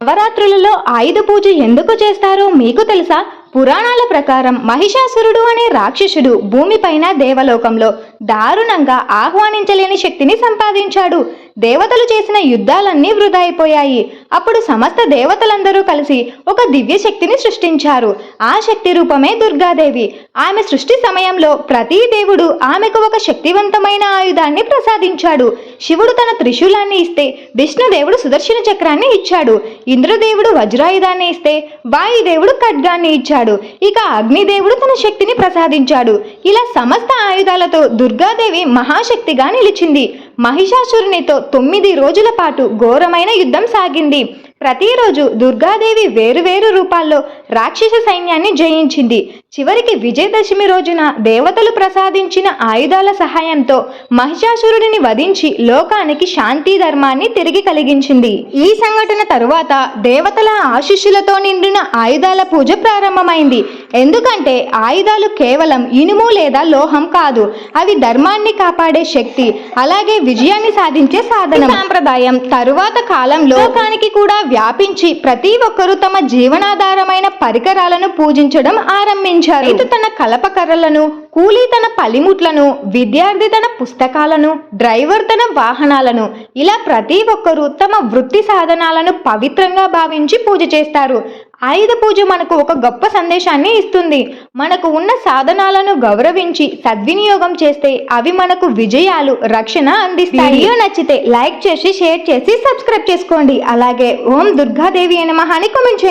నవరాత్రులలో ఆయుధ పూజ ఎందుకు చేస్తారో మీకు తెలుసా? పురాణాల ప్రకారం మహిషాసురుడు అనే రాక్షసుడు భూమిపైన దేవలోకంలో దారుణంగా ఆహ్వానించలేని శక్తిని సంపాదించాడు. దేవతలు చేసిన యుద్ధాలన్నీ వృధా అయిపోయాయి. అప్పుడు సమస్త దేవతలందరూ కలిసి ఒక దివ్య శక్తిని సృష్టించారు. ఆ శక్తి రూపమే దుర్గాదేవి. ఆమె సృష్టి సమయంలో ప్రతి దేవుడు ఆమెకు ఒక శక్తివంతమైన ఆయుధాన్ని ప్రసాదించాడు. శివుడు తన త్రిశూలాన్ని ఇస్తే విష్ణుదేవుడు సుదర్శన చక్రాన్ని ఇచ్చాడు. ఇంద్రదేవుడు వజ్రాయుధాన్ని ఇస్తే వాయుదేవుడు ఖడ్గాన్ని ఇచ్చాడు. ఇక అగ్నిదేవుడు తన శక్తిని ప్రసాదించాడు. ఇలా సమస్త ఆయుధాలతో దుర్గాదేవి మహాశక్తిగా నిలిచింది. మహిషాసురునితో 9 రోజుల పాటు ఘోరమైన యుద్ధం సాగింది. ప్రతిరోజు దుర్గాదేవి వేరువేరు రూపాల్లో రాక్షస సైన్యాన్ని జయించింది. చివరికి విజయదశమి రోజున దేవతలు ప్రసాదించిన ఆయుధాల సహాయంతో మహిషాసురుడిని వధించి లోకానికి శాంతి ధర్మాన్ని తిరిగి కలిగించింది. ఈ సంఘటన తరువాత దేవతల ఆశీస్సులతో నిండిన ఆయుధాల పూజ ప్రారంభమైంది. ఎందుకంటే ఆయుధాలు కేవలం ఇనుము లేదా లోహం కాదు, అవి ధర్మాన్ని కాపాడే శక్తి, అలాగే విజయాన్ని సాధించే సాధనం. సాంప్రదాయం తరువాత కాలంలో లోకానికి కూడా వ్యాపించి ప్రతి ఒక్కరూ తమ జీవనాధారమైన పరికరాలను పూజించడం ఆరంభించారు. రైతు తన కలపకర్రలను, కూలీ తన పలిముట్లను, విద్యార్థి తన పుస్తకాలను, డ్రైవర్ తన వాహనాలను, ఇలా ప్రతి ఒక్కరూ తమ వృత్తి సాధనాలను పవిత్రంగా భావించి పూజ చేస్తారు. ఆయుధ పూజ మనకు ఒక గొప్ప సందేశాన్ని ఇస్తుంది. మనకు ఉన్న సాధనాలను గౌరవించి సద్వినియోగం చేస్తే అవి మనకు విజయాలు, రక్షణ అందిస్తాయి. వీడియో నచ్చితే లైక్ చేసి, షేర్ చేసి, సబ్స్క్రైబ్ చేసుకోండి. అలాగే ఓం దుర్గాదేవి నమః అని కామెంట్ చేయండి.